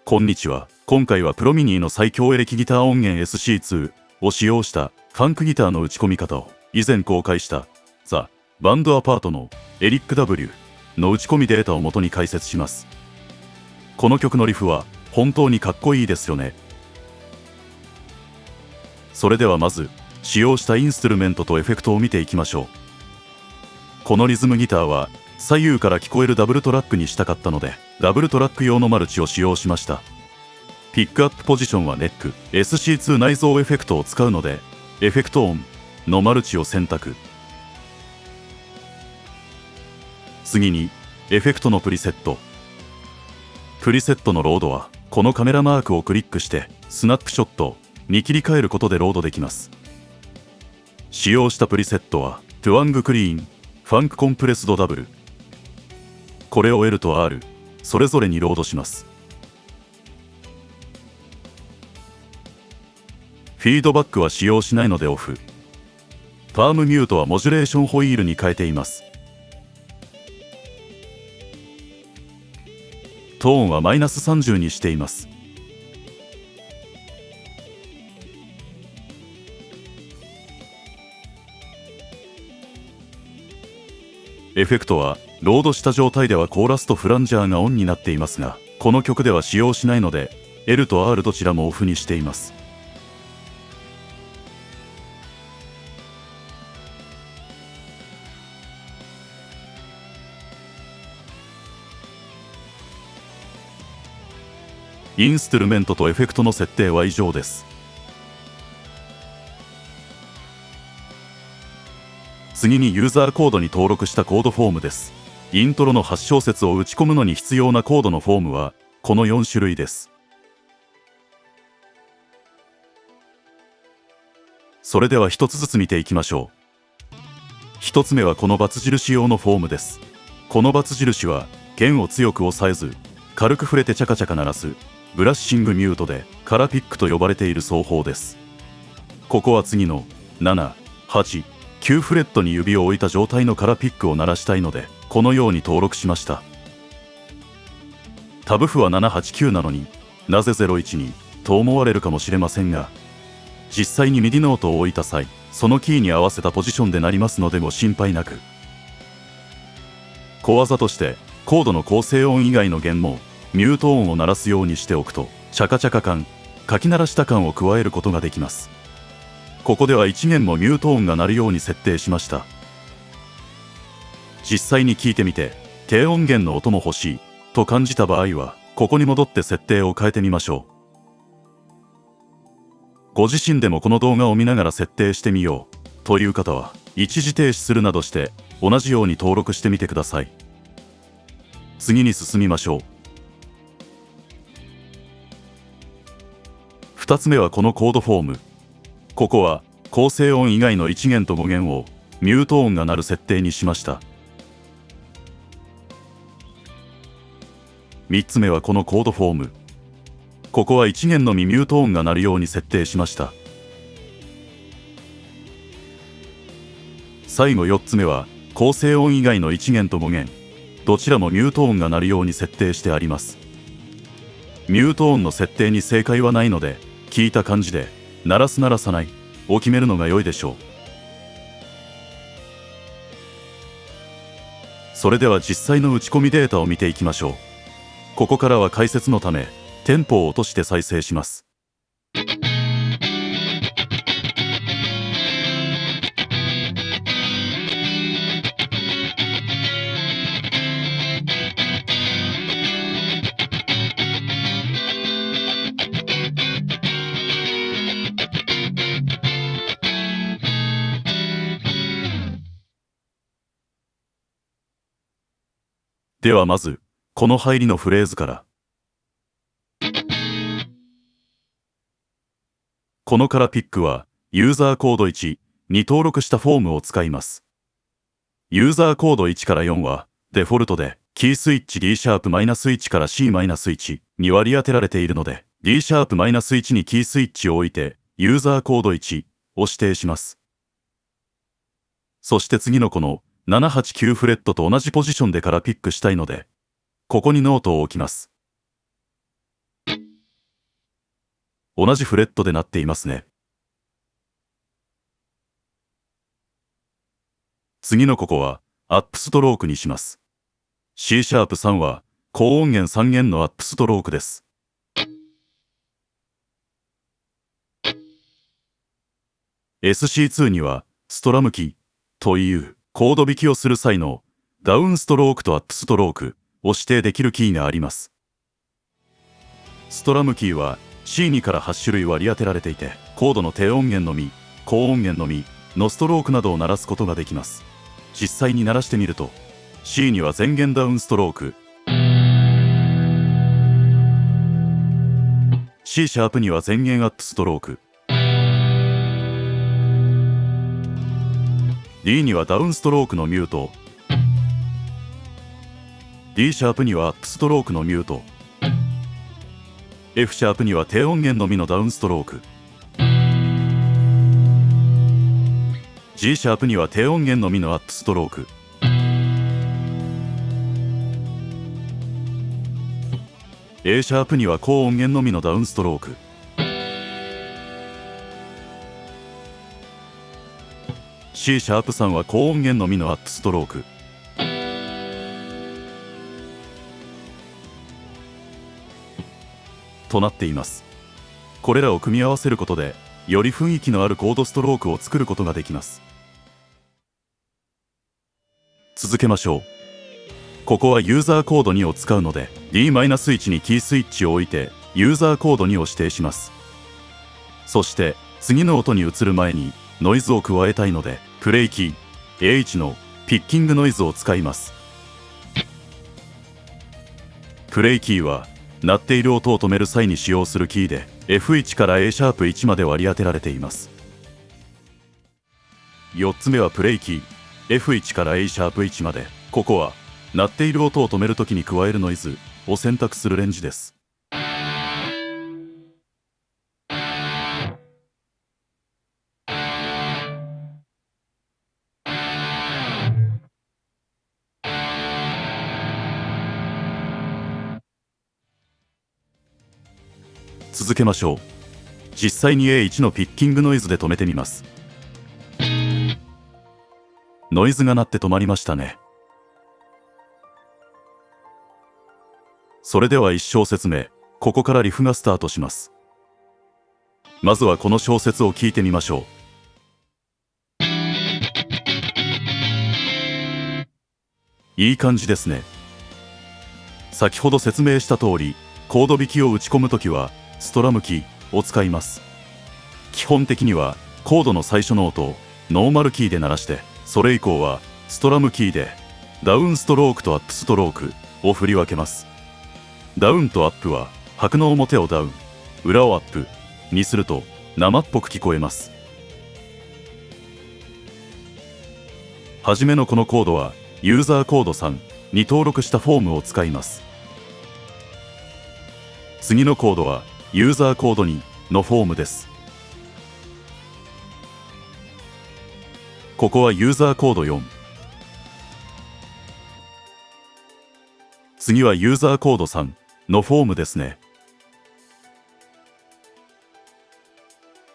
こんにちは。今回はプロミニーの最強エレキギター音源 SC2 を使用したファンクギターの打ち込み方を以前公開したザ・バンドアパートのエリック W の打ち込みデータを元に解説します。この曲のリフは本当にかっこいいですよね。それではまず使用したインストゥルメントとエフェクトを見ていきましょう。このリズムギターは左右から聞こえるダブルトラックにしたかったのでダブルトラック用のマルチを使用しました。ピックアップポジションはネック SC2 内蔵エフェクトを使うのでエフェクトオンのマルチを選択。次にエフェクトのプリセット。プリセットのロードはこのカメラマークをクリックしてスナップショットに切り替えることでロードできます。使用したプリセットはトゥワングクリーンファンクコンプレスドダブル。これを L と R それぞれにロードします。フィードバックは使用しないのでオフ。パームミュートはモジュレーションホイールに変えています。トーンはマイナス30にしています。エフェクトはロードした状態ではコーラスとフランジャーがオンになっていますが、この曲では使用しないので L と R どちらもオフにしています。インストゥルメントとエフェクトの設定は以上です。次にユーザーコードに登録したコードフォームです。イントロの8小節を打ち込むのに必要なコードのフォームはこの4種類です。それでは一つずつ見ていきましょう。一つ目はこの×印用のフォームです。この×印は弦を強く押さえず軽く触れてチャカチャカ鳴らすブラッシングミュートでカラピックと呼ばれている奏法です。ここは次の7、8、9フレットに指を置いた状態のカラピックを鳴らしたいのでこのように登録しました。タブ譜は789なのになぜ012と思われるかもしれませんが、実際にミディノートを置いた際そのキーに合わせたポジションで鳴りますのでご心配なく。小技としてコードの構成音以外の弦もミュート音を鳴らすようにしておくとチャカチャカ感、かき鳴らした感を加えることができます。ここでは1弦もミュート音が鳴るように設定しました。実際に聞いてみて低音源の音も欲しいと感じた場合はここに戻って設定を変えてみましょう。ご自身でもこの動画を見ながら設定してみようという方は一時停止するなどして同じように登録してみてください。次に進みましょう。2つ目はこのコードフォーム。ここは構成音以外の1弦と5弦をミュート音が鳴る設定にしました。3つ目はこのコードフォーム。ここは1弦のみミュート音が鳴るように設定しました。最後4つ目は構成音以外の1弦と5弦どちらもミュート音が鳴るように設定してあります。ミュート音の設定に正解はないので聞いた感じで鳴らす鳴らさないを決めるのが良いでしょう。それでは実際の打ち込みデータを見ていきましょう。ここからは解説のためテンポを落として再生します。ではまずこの入りのフレーズから。このカラピックはユーザーコード1に登録したフォームを使います。ユーザーコード1から4はデフォルトでキースイッチ D シャープ -1 から C-1 に割り当てられているので D シャープ -1 にキースイッチを置いてユーザーコード1を指定します。そして次のこの789フレットと同じポジションでカラピックしたいのでここにノートを置きます。同じフレットでなっていますね。次のここはアップストロークにします。C シャープ3は高音源3弦のアップストロークです。SC2 にはストラムキーというコード弾きをする際のダウンストロークとアップストロークを指定できるキーがあります。ストラムキーは C2 から8種類割り当てられていて、コードの低音源のみ、高音源のみのストロークなどを鳴らすことができます。実際に鳴らしてみると C には全弦ダウンストローク、 C シャープには全弦アップストローク、 D にはダウンストロークのミュート、 D シャープにはアップストロークのミュート、 F シャープには低音源のみのダウンストローク、 G シャープには低音源のみのアップストローク、 A シャープには高音源のみのダウンストローク、 C シャープ3は高音源のみのアップストローク、となっています。これらを組み合わせることでより雰囲気のあるコードストロークを作ることができます。続けましょう。ここはユーザーコード2を使うので D-1 にキースイッチを置いてユーザーコード2を指定します。そして次の音に移る前にノイズを加えたいのでプレイキー A1 のピッキングノイズを使います。プレイキーは鳴っている音を止める際に使用するキーで F1 から A シャープ1まで割り当てられています。4つ目はプレイキー F1 から A シャープ1まで、ここは鳴っている音を止めるときに加えるノイズを選択するレンジです。続けましょう。実際に A1 のピッキングノイズで止めてみます。ノイズが鳴って止まりましたね。それでは1小節目、ここからリフがスタートします。まずはこの小節を聞いてみましょう。いい感じですね。先ほど説明した通り、コード弾きを打ち込むときはストラムキーを使います。基本的にはコードの最初の音をノーマルキーで鳴らして、それ以降はストラムキーでダウンストロークとアップストロークを振り分けます。ダウンとアップは拍の表をダウン、裏をアップにすると生っぽく聞こえます。はじめのこのコードはユーザーコード3に登録したフォームを使います。次のコードはユーザーコード2のフォームです。ここはユーザーコード4。次はユーザーコード3のフォームですね。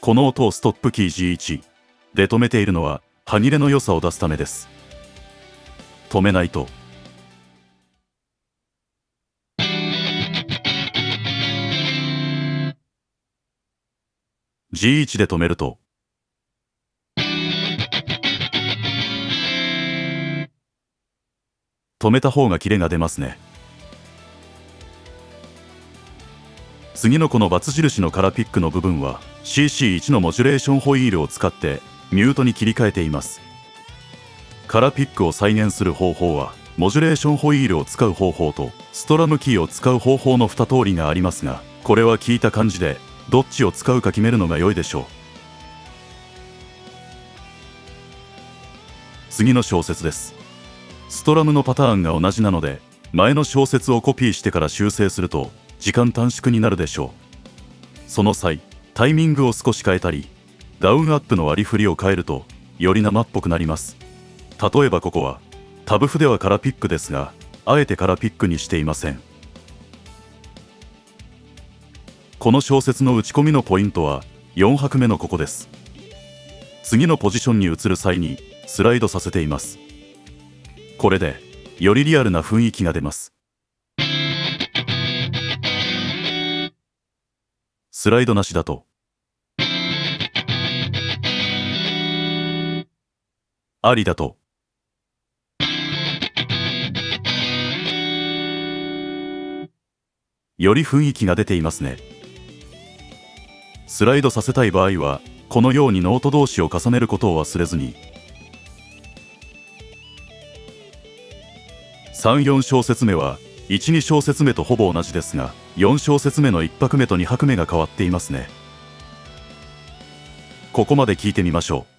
この音をストップキー G1 で止めているのは歯切れの良さを出すためです。止めないとG1 で止めると止めた方がキレが出ますね。次のこの×印のカラピックの部分は CC1 のモジュレーションホイールを使ってミュートに切り替えています。カラピックを再現する方法はモジュレーションホイールを使う方法とストラムキーを使う方法の2通りがありますが、これは聞いた感じでどっちを使うか決めるのが良いでしょう。次の小節です。ストラムのパターンが同じなので前の小節をコピーしてから修正すると時間短縮になるでしょう。その際タイミングを少し変えたりダウンアップの割り振りを変えるとより生っぽくなります。例えばここはタブ譜ではカラピックですが、あえてカラピックにしていません。この小説の打ち込みのポイントは4拍目のここです。次のポジションに移る際にスライドさせています。これでよりリアルな雰囲気が出ます。スライドなしだとありだとより雰囲気が出ていますね。スライドさせたい場合はこのようにノート同士を重ねることを忘れずに。3、4小節目は1、2小節目とほぼ同じですが、4小節目の1拍目と2拍目が変わっていますね。ここまで聞いてみましょう。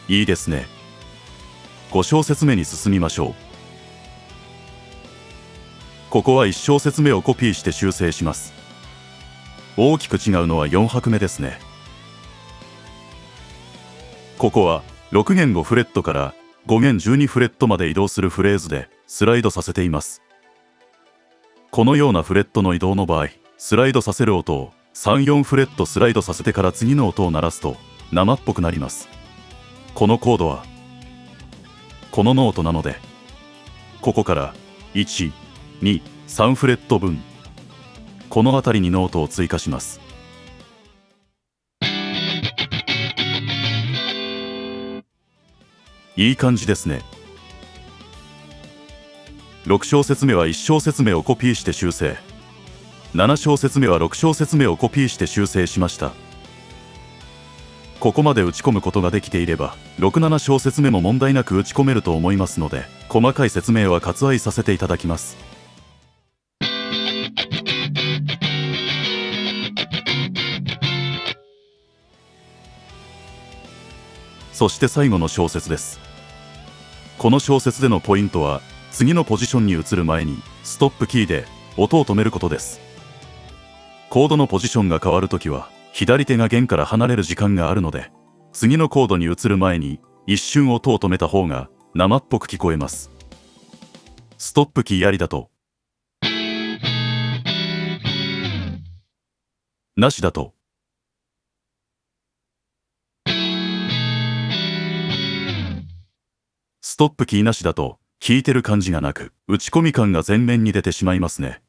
いいですね。5小節目に進みましょう。ここは1小節目をコピーして修正します。大きく違うのは4拍目ですね。ここは6弦5フレットから5弦12フレットまで移動するフレーズでスライドさせています。このようなフレットの移動の場合、スライドさせる音を3、4フレットスライドさせてから次の音を鳴らすと生っぽくなります。このコードはこのノートなので、ここから1、2、3フレット分、この辺りにノートを追加します。いい感じですね。6小節目は1小節目をコピーして修正。7小節目は6小節目をコピーして修正しました。ここまで打ち込むことができていれば、6、7小節目も問題なく打ち込めると思いますので、細かい説明は割愛させていただきます。そして最後の小節です。この小節でのポイントは、次のポジションに移る前にストップキーで音を止めることです。コードのポジションが変わるときは、左手が弦から離れる時間があるので、次のコードに移る前に一瞬音を止めた方が生っぽく聞こえます。ストップキーありだと、なしだと、ストップキーなしだと弾いてる感じがなく、打ち込み感が前面に出てしまいますね。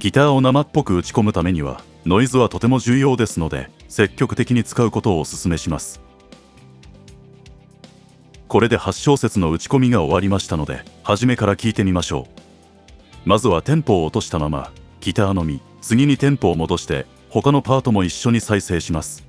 ギターを生っぽく打ち込むためにはノイズはとても重要ですので、積極的に使うことをお勧めします。これで8小節の打ち込みが終わりましたので、初めから聴いてみましょう。まずはテンポを落としたままギターのみ、次にテンポを戻して他のパートも一緒に再生します。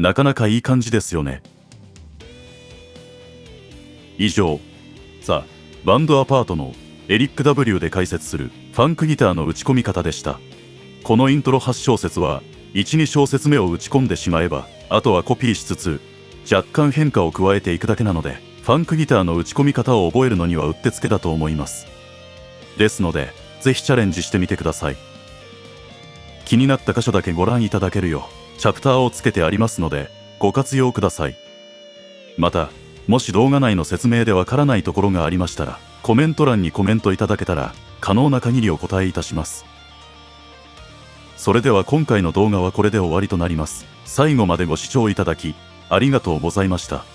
なかなかいい感じですよね。以上、ザ・バンドアパートのエリック W で解説するファンクギターの打ち込み方でした。このイントロ8小節は1、2小節目を打ち込んでしまえば、あとはコピーしつつ若干変化を加えていくだけなので、ファンクギターの打ち込み方を覚えるのにはうってつけだと思います。ですので、ぜひチャレンジしてみてください。気になった箇所だけご覧いただけるようチャプターをつけてありますのでご活用ください。また、もし動画内の説明でわからないところがありましたら、コメント欄にコメントいただけたら可能な限りお答えいたします。それでは今回の動画はこれで終わりとなります。最後までご視聴いただきありがとうございました。